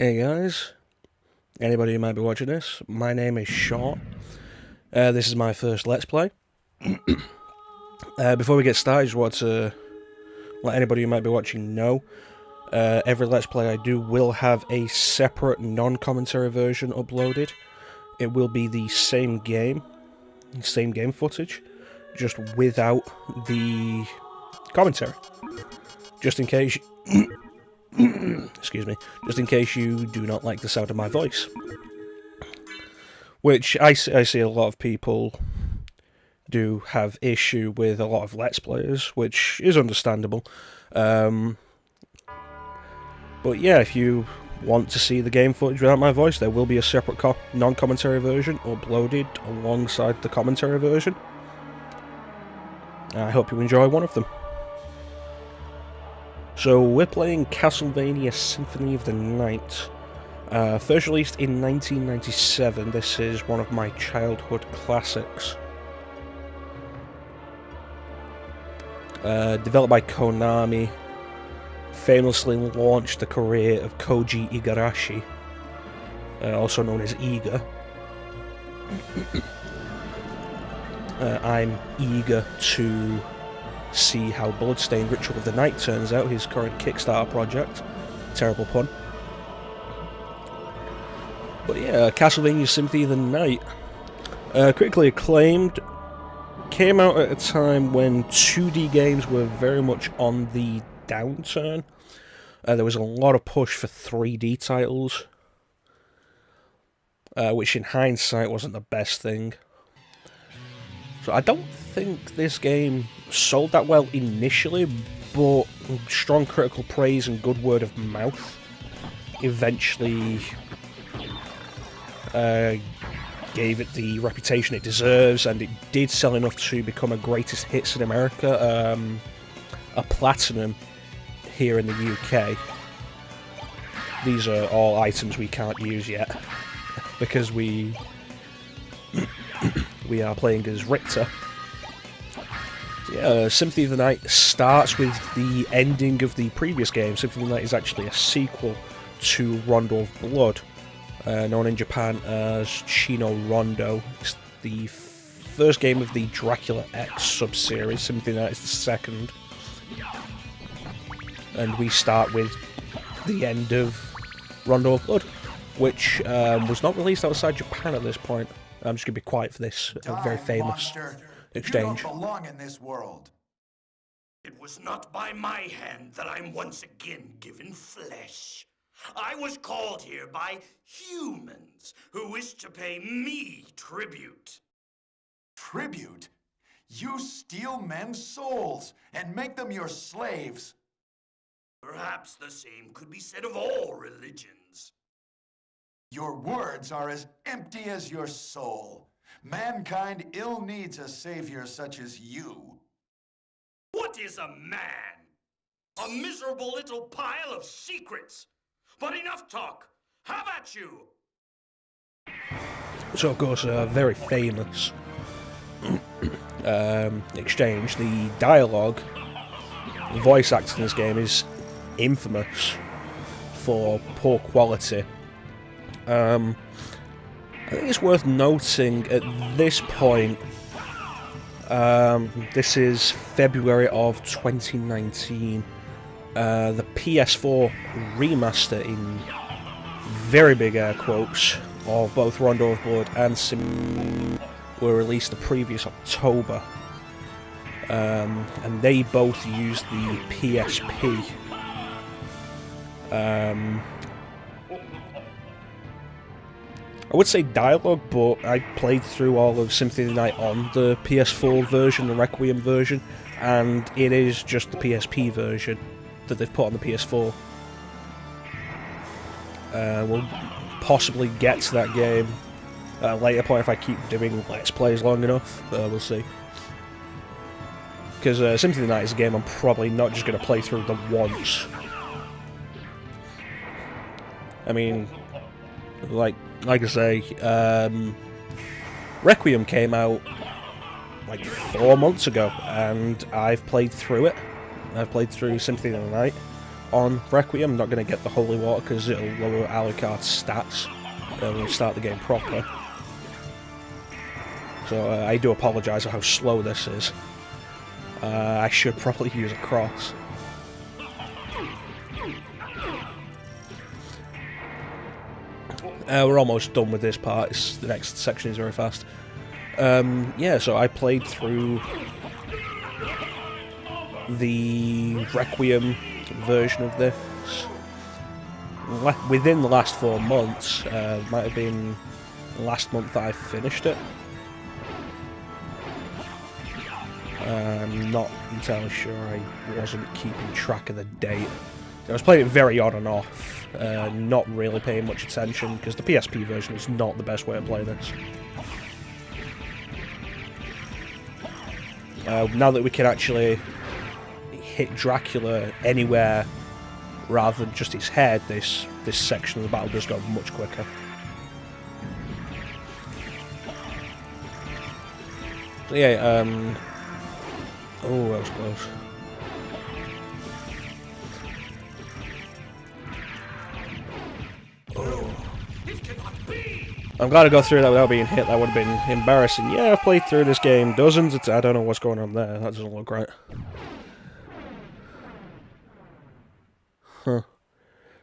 Hey guys, anybody who might be watching this, my name is Shaun. This is my first Let's Play. Before we get started, I just want to let anybody who might be watching know, every Let's Play I do will have a separate non-commentary version uploaded. It will be the same game footage, just without the commentary. Just in case... excuse me, just in case you do not like the sound of my voice. Which I see a lot of people do have issue with a lot of Let's Players, which is understandable. But yeah, if you want to see the game footage without my voice, there will be a separate non-commentary version uploaded alongside the commentary version. I hope you enjoy one of them. So we're playing Castlevania Symphony of the Night. First released in 1997, this is one of my childhood classics. Developed by Konami, famously launched the career of Koji Igarashi, also known as Iga. I'm eager to see how Bloodstained Ritual of the Night turns out, his current Kickstarter project. Terrible pun. But yeah, Castlevania Symphony of the Night. Critically acclaimed. Came out at a time when 2D games were very much on the downturn. There was a lot of push for 3D titles, which in hindsight wasn't the best thing. So I don't think this game sold that well initially, but strong critical praise and good word of mouth eventually gave it the reputation it deserves, and it did sell enough to become a greatest hits in America, a platinum here in the UK. These are all items we can't use yet because we are playing as Richter. So yeah, Symphony of the Night starts with the ending of the previous game. Symphony of the Night is actually a sequel to Rondo of Blood, known in Japan as Chino Rondo. It's the first game of the Dracula X sub-series. Symphony of the Night is the second. And we start with the end of Rondo of Blood, which was not released outside Japan at this point. I'm just going to be quiet for this very famous exchange. You don't belong in this world. It was not by my hand that I'm once again given flesh. I was called here by humans who wish to pay me tribute. Tribute? You steal men's souls and make them your slaves. Perhaps the same could be said of all religions. Your words are as empty as your soul. Mankind ill needs a savior such as you. What is a man? A miserable little pile of secrets. But enough talk. Have at you. So of course, a very famous exchange. The dialogue, voice acting in this game is infamous for poor quality. I think it's worth noting at this point, this is February of 2019, the PS4 remaster, in very big air quotes, of both Rondo of Blood and Symphony were released the previous October, and they both used the PSP. I would say dialogue, but I played through all of Symphony of the Night on the PS4 version, the Requiem version, and it is just the PSP version that they've put on the PS4. We'll possibly get to that game at a later point if I keep doing Let's Plays long enough, we'll see. Because Symphony of the Night is a game I'm probably not just going to play through the once. I mean, like I say, Requiem came out like 4 months ago, and I've played through it. I've played through Symphony of the Night. on Requiem. I'm not going to get the Holy Water because it'll lower Alucard's stats when we start the game proper. So I do apologise for how slow this is. I should probably use a cross. We're almost done with this part. The next section is very fast. Yeah, so I played through the Requiem version of this within the last 4 months. Might have been last month that I finished it. I'm not entirely sure. I wasn't keeping track of the date. I was playing it very on and off, not really paying much attention, because the PSP version is not the best way to play this. Now that we can actually hit Dracula anywhere rather than just his head, this section of the battle does go much quicker. So yeah, oh, that was close. I'm glad I got through that without being hit. That would have been embarrassing. Yeah, I've played through this game dozens of times. I don't know what's going on there. That doesn't look right. Huh.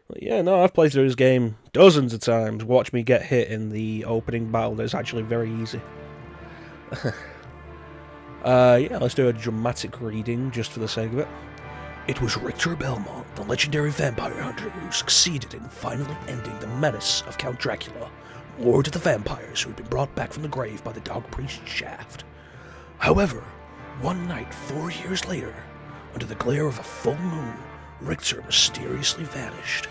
But yeah, no, I've played through this game dozens of times. Watch me get hit in the opening battle. That's actually very easy. Yeah, let's do a dramatic reading just for the sake of it. It was Richter Belmont, the legendary vampire hunter, who succeeded in finally ending the menace of Count Dracula, lord of the vampires who had been brought back from the grave by the dog priest Shaft. However, one night 4 years later, under the glare of a full moon, Richter mysteriously vanished.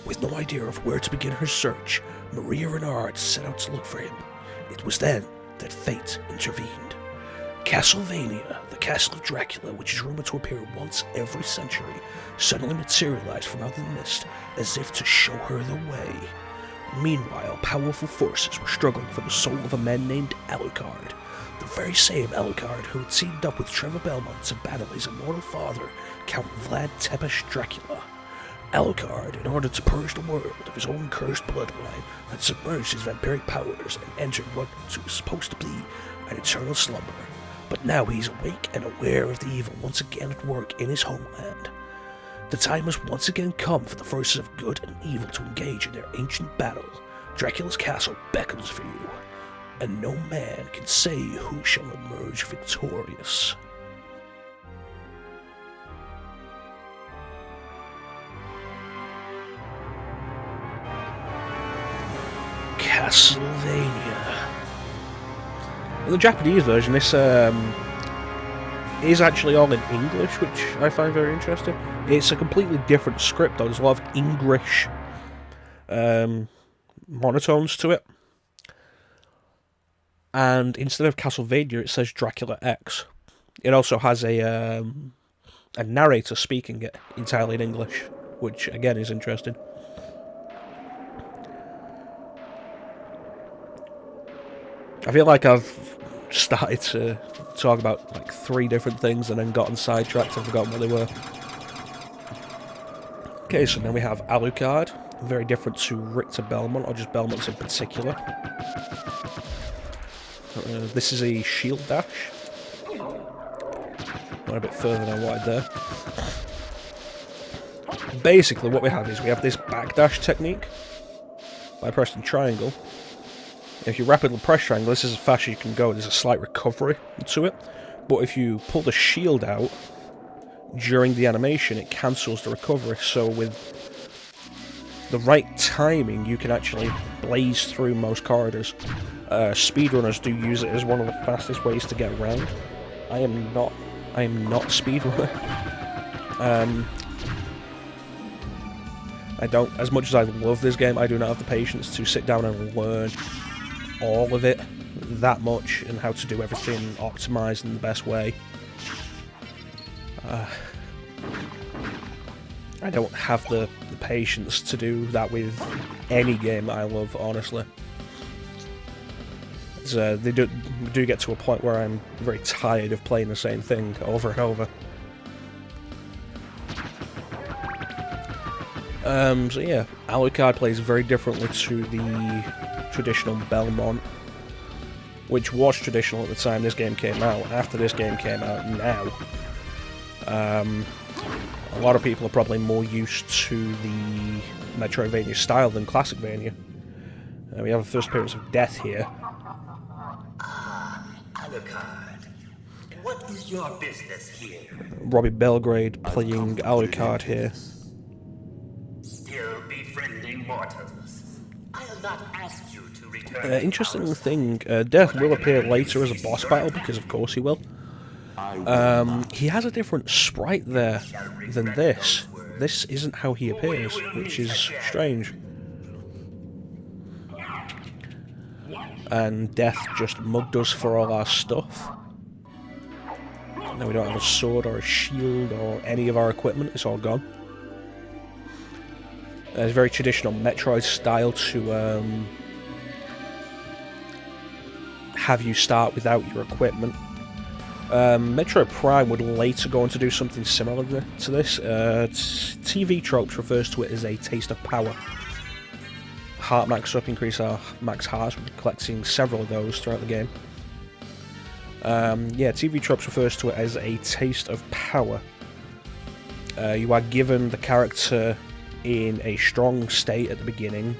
With no idea of where to begin her search, Maria Renard set out to look for him. It was then that fate intervened. Castlevania, the castle of Dracula, which is rumored to appear once every century, suddenly materialized from out of the mist as if to show her the way. Meanwhile, powerful forces were struggling for the soul of a man named Alucard, the very same Alucard who had teamed up with Trevor Belmont to battle his immortal father, Count Vlad Tepes Dracula. Alucard, in order to purge the world of his own cursed bloodline, had submerged his vampiric powers and entered what was supposed to be an eternal slumber. But now he's awake and aware of the evil once again at work in his homeland. The time has once again come for the forces of good and evil to engage in their ancient battle. Dracula's castle beckons for you, and no man can say who shall emerge victorious. Castlevania. In the Japanese version, this is actually all in English, which I find very interesting. It's a completely different script, though. There's a lot of English monotones to it. And instead of Castlevania, it says Dracula X. It also has a narrator speaking it entirely in English, which, again, is interesting. I feel like I've started to talk about like 3 different things and then gotten sidetracked and forgotten what they were. Okay, so now we have Alucard, very different to Richter Belmont, or just Belmonts in particular. This is a shield dash. Went a bit further than I wanted there. Basically what we have is we have this backdash technique by pressing triangle. If you rapidly press triangle, this is as fast as you can go. There's a slight recovery to it. But if you pull the shield out during the animation, it cancels the recovery. So with the right timing, you can actually blaze through most corridors. Speedrunners do use it as one of the fastest ways to get around. I am not a speedrunner. I don't, as much as I love this game, I do not have the patience to sit down and learn all of it that much and how to do everything optimized in the best way. I don't have the patience to do that with any game I love, honestly. They do get to a point where I'm very tired of playing the same thing over and over. So yeah, Alucard plays very differently to the traditional Belmont, which was traditional at the time this game came out. After this game came out now, a lot of people are probably more used to the Metroidvania style than Classicvania. We have a first appearance of Death here. Alucard, what is your business here? Robbie Belgrade playing Alucard here. Still befriending mortals. I'll not ask you to return. Interesting thing, Death will appear later as a boss battle, because of course he will. He has a different sprite there than this. This isn't how he appears, which is strange. And Death just mugged us for all our stuff. Now we don't have a sword or a shield or any of our equipment, it's all gone. It's very traditional Metroid style to have you start without your equipment. Metroid Prime would later go on to do something similar to this. TV Tropes refers to it as a taste of power. Heart max up, increase our max hearts, we'll be collecting several of those throughout the game. Yeah, TV Tropes refers to it as a taste of power. You are given the character in a strong state at the beginning.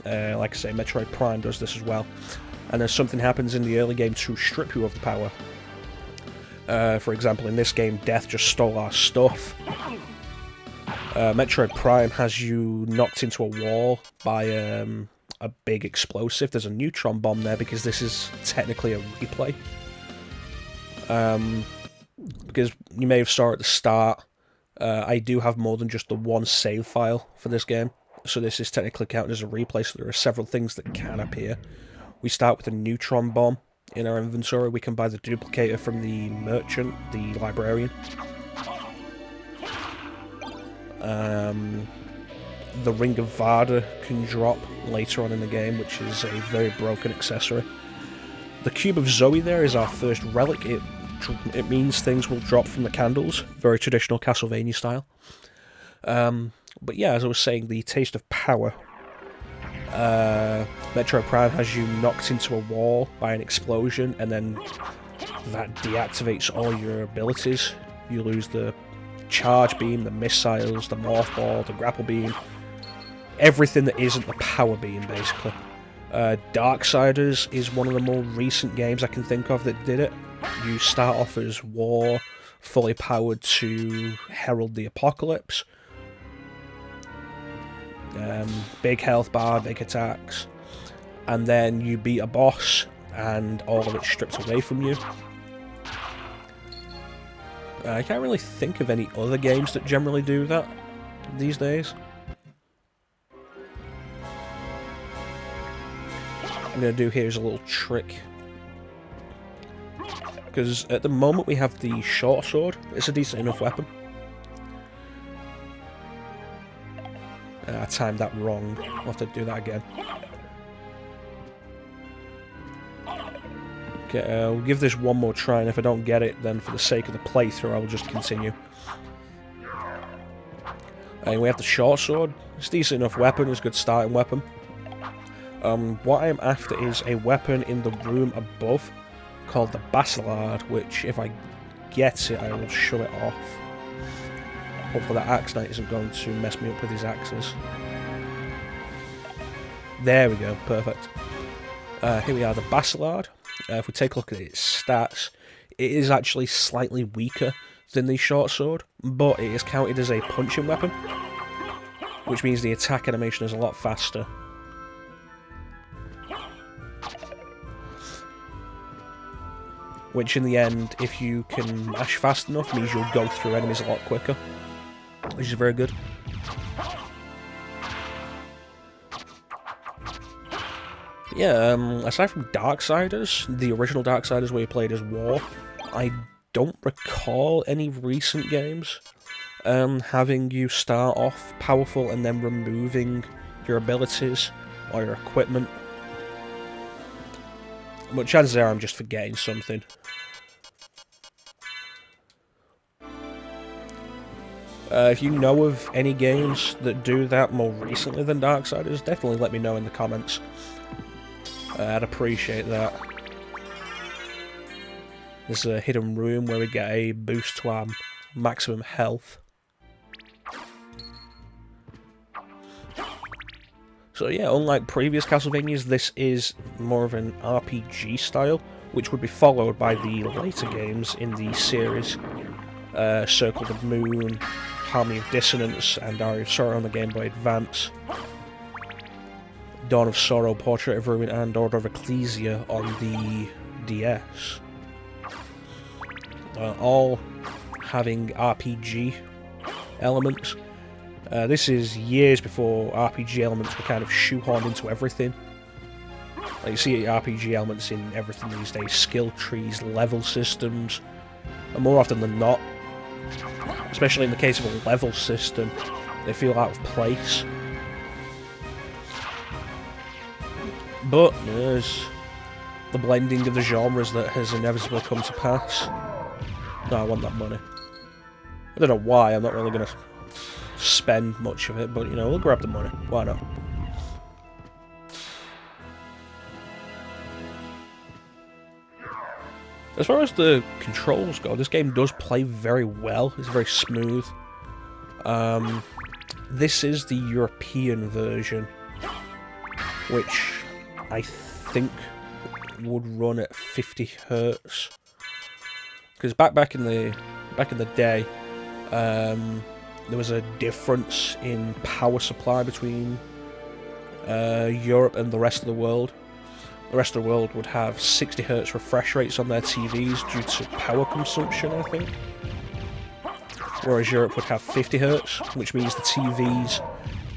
Like I say, Metroid Prime does this as well. And then something happens in the early game to strip you of the power. For example, in this game, Death just stole our stuff. Metroid Prime has you knocked into a wall by a big explosive. There's a neutron bomb there because this is technically a replay. Because you may have saw at the start, I do have more than just the one save file for this game. So this is technically counted as a replay, so there are several things that can appear. We start with a neutron bomb in our inventory. We can buy the duplicator from the merchant, the librarian. The Ring of Vada can drop later on in the game, which is a very broken accessory. The Cube of Zoe there is our first relic. It means things will drop from the candles, very traditional Castlevania style. But yeah, as I was saying, the taste of power. Metroid Prime has you knocked into a wall by an explosion, and then that deactivates all your abilities. You lose the charge beam, the missiles, the morph ball, the grapple beam, everything that isn't the power beam, basically. Darksiders is one of the more recent games I can think of that did it. You start off as War, fully powered to herald the apocalypse. Big health bar, big attacks, and then you beat a boss and all of it's stripped away from you. I can't really think of any other games that generally do that these days. I'm going to do here is a little trick, because at the moment we have the short sword. It's a decent enough weapon. I timed that wrong. I'll have to do that again. Okay, we'll give this one more try, and if I don't get it, then for the sake of the playthrough, I'll just continue. And we have the short sword. It's a decent enough weapon. It's a good starting weapon. What I am after is a weapon in the room above called the Bastillard, which, if I get it, I will show it off. Hopefully that Axe Knight isn't going to mess me up with his axes. There we go, perfect. Here we are, the Bastillard. If we take a look at its stats, it is actually slightly weaker than the short sword, but it is counted as a punching weapon, which means the attack animation is a lot faster. Which in the end, if you can mash fast enough, means you'll go through enemies a lot quicker, which is very good. Yeah, aside from Darksiders, the original Darksiders where you played as War, I don't recall any recent games having you start off powerful and then removing your abilities or your equipment. But chances are I'm just forgetting something. If you know of any games that do that more recently than Darksiders, definitely let me know in the comments. I'd appreciate that. There's a hidden room where we get a boost to our maximum health. So yeah, unlike previous Castlevanias, this is more of an RPG style, which would be followed by the later games in the series. Circle of the Moon, Harmony of Dissonance, and Aria of Sorrow on the Game Boy Advance. Dawn of Sorrow, Portrait of Ruin, and Order of Ecclesia on the DS. All having RPG elements. This is years before RPG elements were kind of shoehorned into everything. Like you see RPG elements in everything these days, skill trees, level systems, and more often than not, especially in the case of a level system, they feel out of place. But there's the blending of the genres that has inevitably come to pass. No, I want that money. I don't know why, I'm not really going to spend much of it, but you know, we'll grab the money. Why not? As far as the controls go, this game does play very well. It's very smooth. This is the European version, which I think would run at 50 Hz. Because back in the day, there was a difference in power supply between Europe and the rest of the world. The rest of the world would have 60 Hz refresh rates on their TVs due to power consumption, I think. Whereas Europe would have 50 Hz, which means the TVs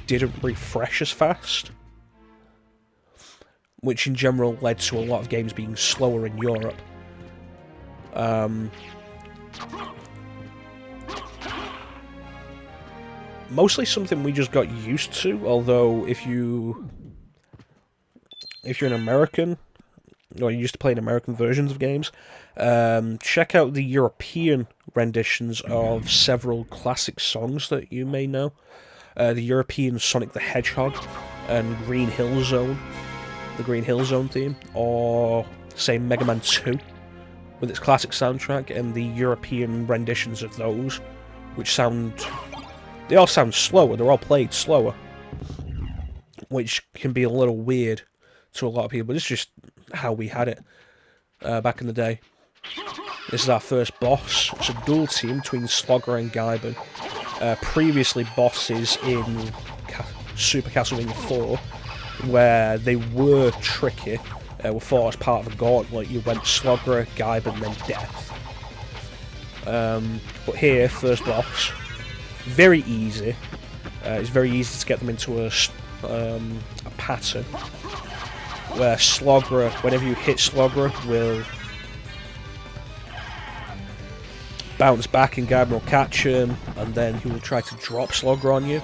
didn't refresh as fast. Which in general led to a lot of games being slower in Europe. Mostly something we just got used to, although if you're an American, or you're used to playing American versions of games, check out the European renditions of several classic songs that you may know. The European Sonic the Hedgehog and Green Hill Zone, the Green Hill Zone theme, or say Mega Man 2 with its classic soundtrack, and the European renditions of those, which they all sound slower, they're all played slower, which can be a little weird to a lot of people, but it's just how we had it back in the day. This is our first boss. It's a dual team between Slogger and Gaibin. Previously bosses in Super Castlevania 4, where they were tricky, were fought as part of a gauntlet. You went Slogger, Gaibin, then Death. But here, first boss, very easy. It's very easy to get them into a pattern where Slogger, whenever you hit Slogger, will bounce back and Gaibin will catch him, and then he will try to drop Slogger on you.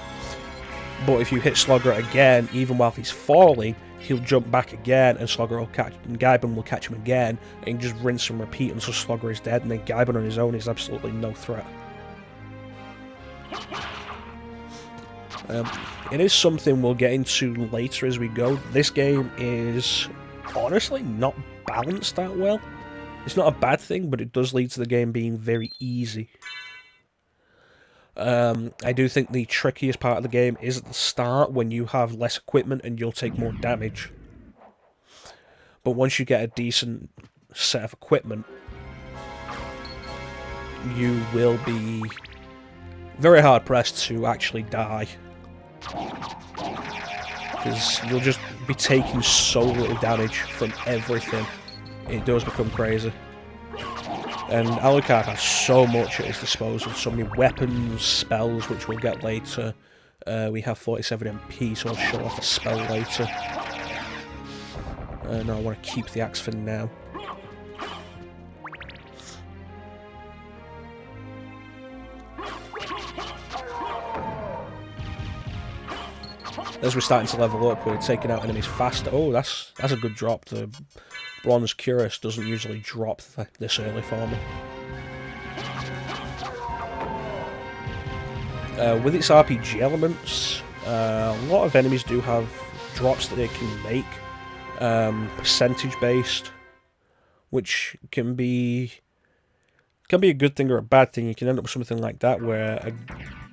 But if you hit Slogger again, even while he's falling, he'll jump back again, and Slogger will catch, and Gaibin will catch him again, and just rinse and repeat until Slogger is dead, and then Gaibin on his own is absolutely no threat. It is something we'll get into later as we go. This game is honestly not balanced that well. It's not a bad thing, but it does lead to the game being very easy. I do think the trickiest part of the game is at the start, when you have less equipment and you'll take more damage. But once you get a decent set of equipment, you will be very hard pressed to actually die. Because you'll just be taking so little damage from everything. It does become crazy. And Alucard has so much at his disposal, so many weapons, spells, which we'll get later. We have 47 MP, so I'll show off a spell later. No, I want to keep the axe for now. As we're starting to level up, we're taking out enemies faster. Oh, that's a good drop. The Bronze Cuirass doesn't usually drop this early for me. With its RPG elements, a lot of enemies do have drops that they can make, percentage based, which can be a good thing or a bad thing. You can end up with something like that where a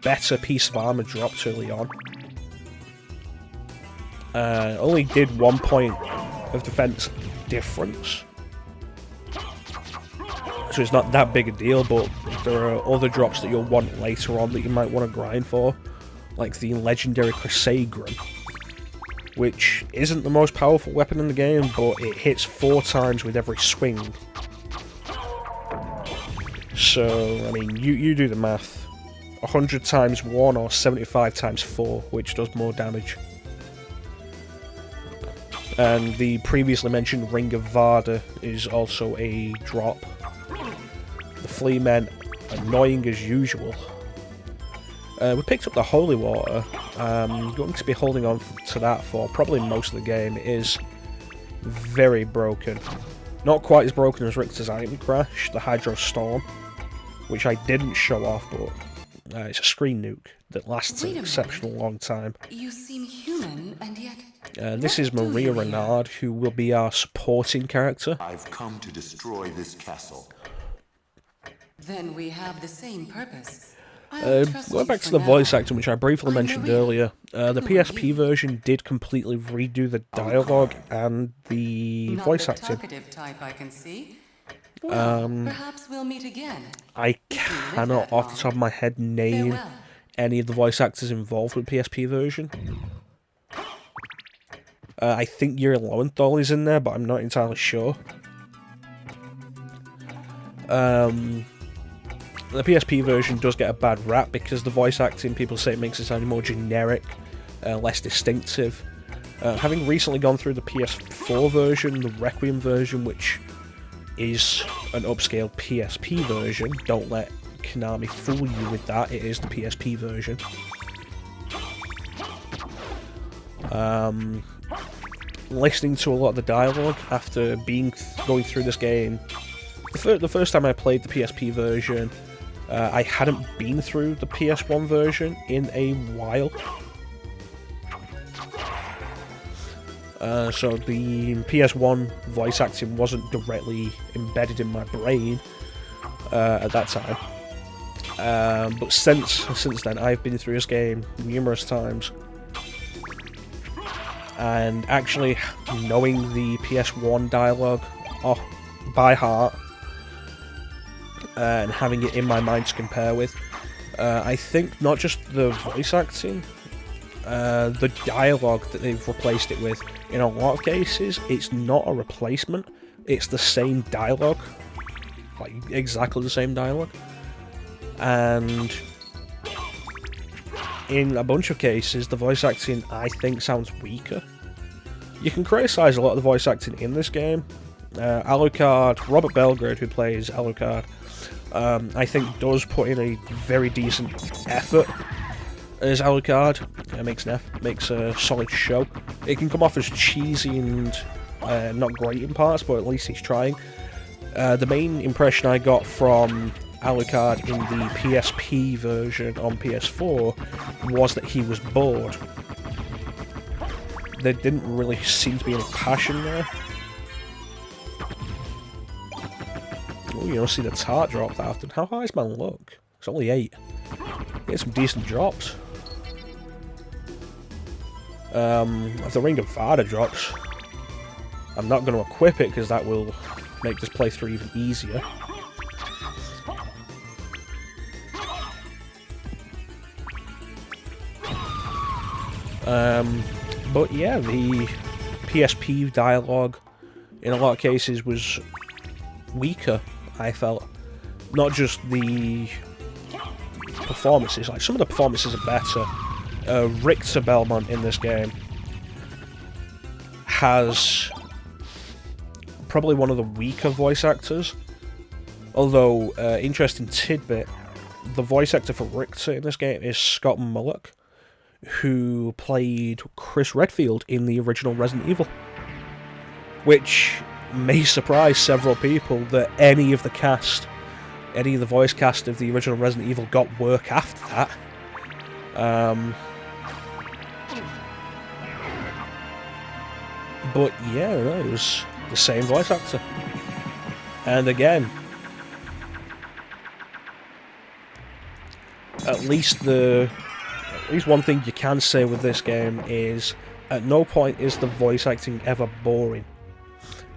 better piece of armor drops early on. Only did 1 point of defense difference, so it's not that big a deal, but there are other drops that you'll want later on that you might want to grind for, like the legendary Crusader, which isn't the most powerful weapon in the game, but it hits 4 times with every swing. So, I mean, you do the math. 100 times 1 or 75 times 4, which does more damage. And the previously mentioned Ring of Varda is also a drop. The Flea Men, annoying as usual. We picked up the Holy Water. I'm going to be holding on to that for probably most of the game. It is very broken. Not quite as broken as Richter's Item Crash, the Hydro Storm, which I didn't show off, but it's a screen nuke that lasts an exceptional long time. You seem human, and yet... This is Maria Renard, who will be our supporting character. I've come to destroy this castle. Then we have the same purpose. Going back to the voice acting, which I briefly mentioned earlier, the PSP version did completely redo the dialogue and the voice acting. Type, I can see. Well, perhaps we'll meet again. I cannot, off the top of my head, name any of the voice actors involved with the PSP version. I think Yuri Lowenthal is in there, but I'm not entirely sure. The PSP version does get a bad rap because the voice acting, people say it makes it sound more generic, less distinctive. Having recently gone through the PS4 version, the Requiem version, which is an upscale PSP version, don't let Konami fool you with that, it is the PSP version. Listening to a lot of the dialogue after going through this game, the first time I played the PSP version, I hadn't been through the PS1 version in a while. So the PS1 voice acting wasn't directly embedded in my brain at that time. But since then, I've been through this game numerous times. And actually knowing the PS1 dialogue by heart, and having it in my mind to compare with, I think not just the voice acting, the dialogue that they've replaced it with, in a lot of cases, it's not a replacement, it's the same dialogue, like exactly the same dialogue, and in a bunch of cases, the voice acting, I think, sounds weaker. You can criticise a lot of the voice acting in this game. Alucard, Robert Belgrade, who plays Alucard, I think does put in a very decent effort as Alucard. Makes a solid show. It can come off as cheesy and not great in parts, but at least he's trying. The main impression I got from Alucard in the PSP version on PS4 was that he was bored. There didn't really seem to be any passion there. Oh, you don't see the tart drop that often. How high is my luck? It's only 8. Get some decent drops. If the Ring of Varda drops, I'm not going to equip it because that will make this playthrough even easier. But yeah, the PSP dialogue in a lot of cases was weaker, I felt. Not just the performances, like some of the performances are better. Richter Belmont in this game has probably one of the weaker voice actors. Although, interesting tidbit, the voice actor for Richter in this game is Scott Mullock, who played Chris Redfield in the original Resident Evil. Which may surprise several people that any of the voice cast of the original Resident Evil got work after that. But yeah, no, it was the same voice actor. And again, at least one thing you can say with this game is at no point is the voice acting ever boring.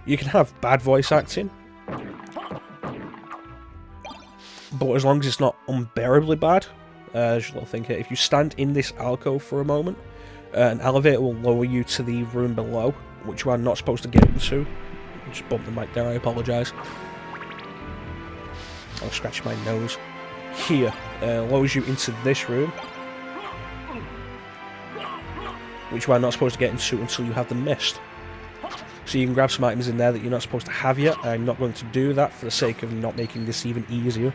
You can have bad voice acting, but as long as it's not unbearably bad, just a little thing here, if you stand in this alcove for a moment, an elevator will lower you to the room below, which you are not supposed to get into. Just bumped the mic there, I apologise. I'll scratch my nose. Here, lowers you into this room, which you are not supposed to get into until you have the mist. So you can grab some items in there that you're not supposed to have yet. I'm not going to do that for the sake of not making this even easier.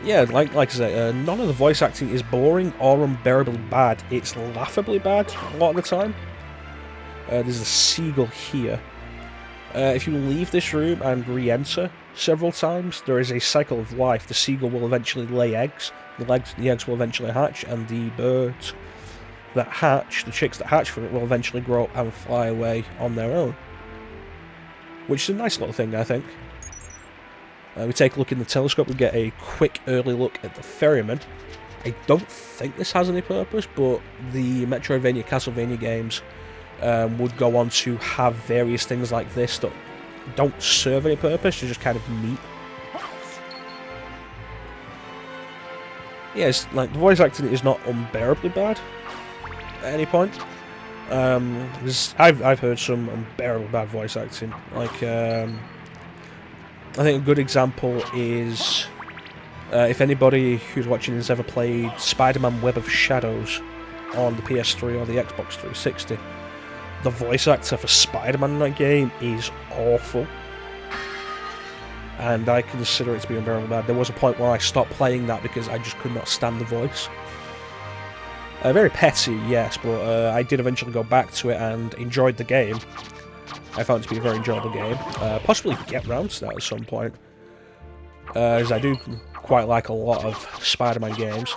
Yeah, like I say, none of the voice acting is boring or unbearably bad. It's laughably bad a lot of the time. There's a seagull here. If you leave this room and re-enter several times, there is a cycle of life. The seagull will eventually lay eggs. The eggs will eventually hatch, and the birds that hatch, the chicks that hatch from it, will eventually grow up and fly away on their own. Which is a nice little thing, I think. We take a look in the telescope, we get a quick early look at the ferryman. I don't think this has any purpose, but the Metroidvania Castlevania games would go on to have various things like this that don't serve any purpose, they're just kind of neat. Yes, like, the voice acting is not unbearably bad at any point. I've heard some unbearably bad voice acting. Like, I think a good example is if anybody who's watching has ever played Spider-Man Web of Shadows on the PS3 or the Xbox 360, the voice actor for Spider-Man in that game is awful. And I consider it to be unbearably bad. There was a point where I stopped playing that because I just could not stand the voice. Very petty, yes, but I did eventually go back to it and enjoyed the game. I found it to be a very enjoyable game. Possibly get round to that at some point, as I do quite like a lot of Spider-Man games.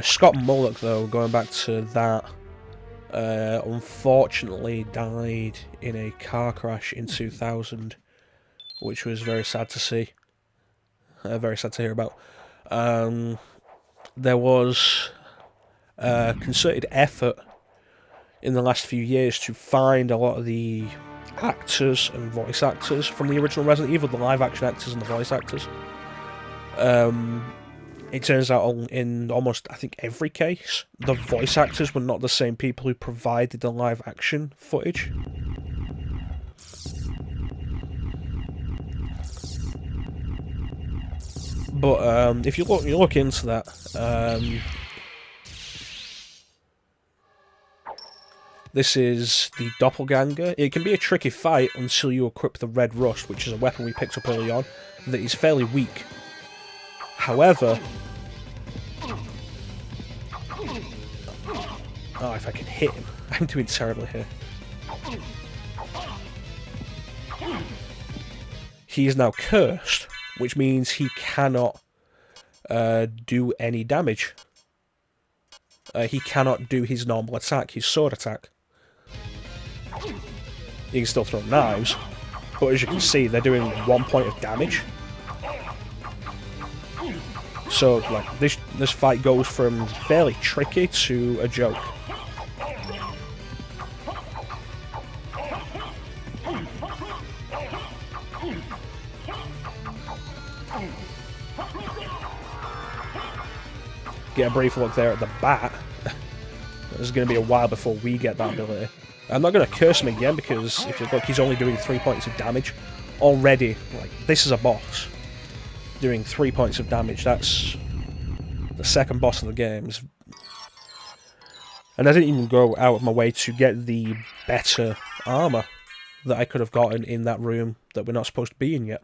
Scott Mullock, though, going back to that, unfortunately died in a car crash in 2000, which was very sad to see. Very sad to hear about. There was a concerted effort in the last few years to find a lot of the actors and voice actors from the original Resident Evil, the live action actors and the voice actors. It turns out in almost, I think, every case, the voice actors were not the same people who provided the live action footage. But if you look into that, this is the doppelganger. It can be a tricky fight until you equip the red rust, which is a weapon we picked up early on that is fairly weak. However, oh, if I can hit him, I'm doing terribly here. He is now cursed, which means he cannot do any damage. He cannot do his normal attack, his sword attack. He can still throw knives, but as you can see, they're doing 1 point of damage. So, like, this fight goes from fairly tricky to a joke. Get a brief look there at the bat. There's going to be a while before we get that ability. I'm not going to curse him again because if you look, he's only doing 3 points of damage. Already, like, this is a boss doing 3 points of damage. That's the second boss of the game. And I didn't even go out of my way to get the better armour that I could have gotten in that room that we're not supposed to be in yet.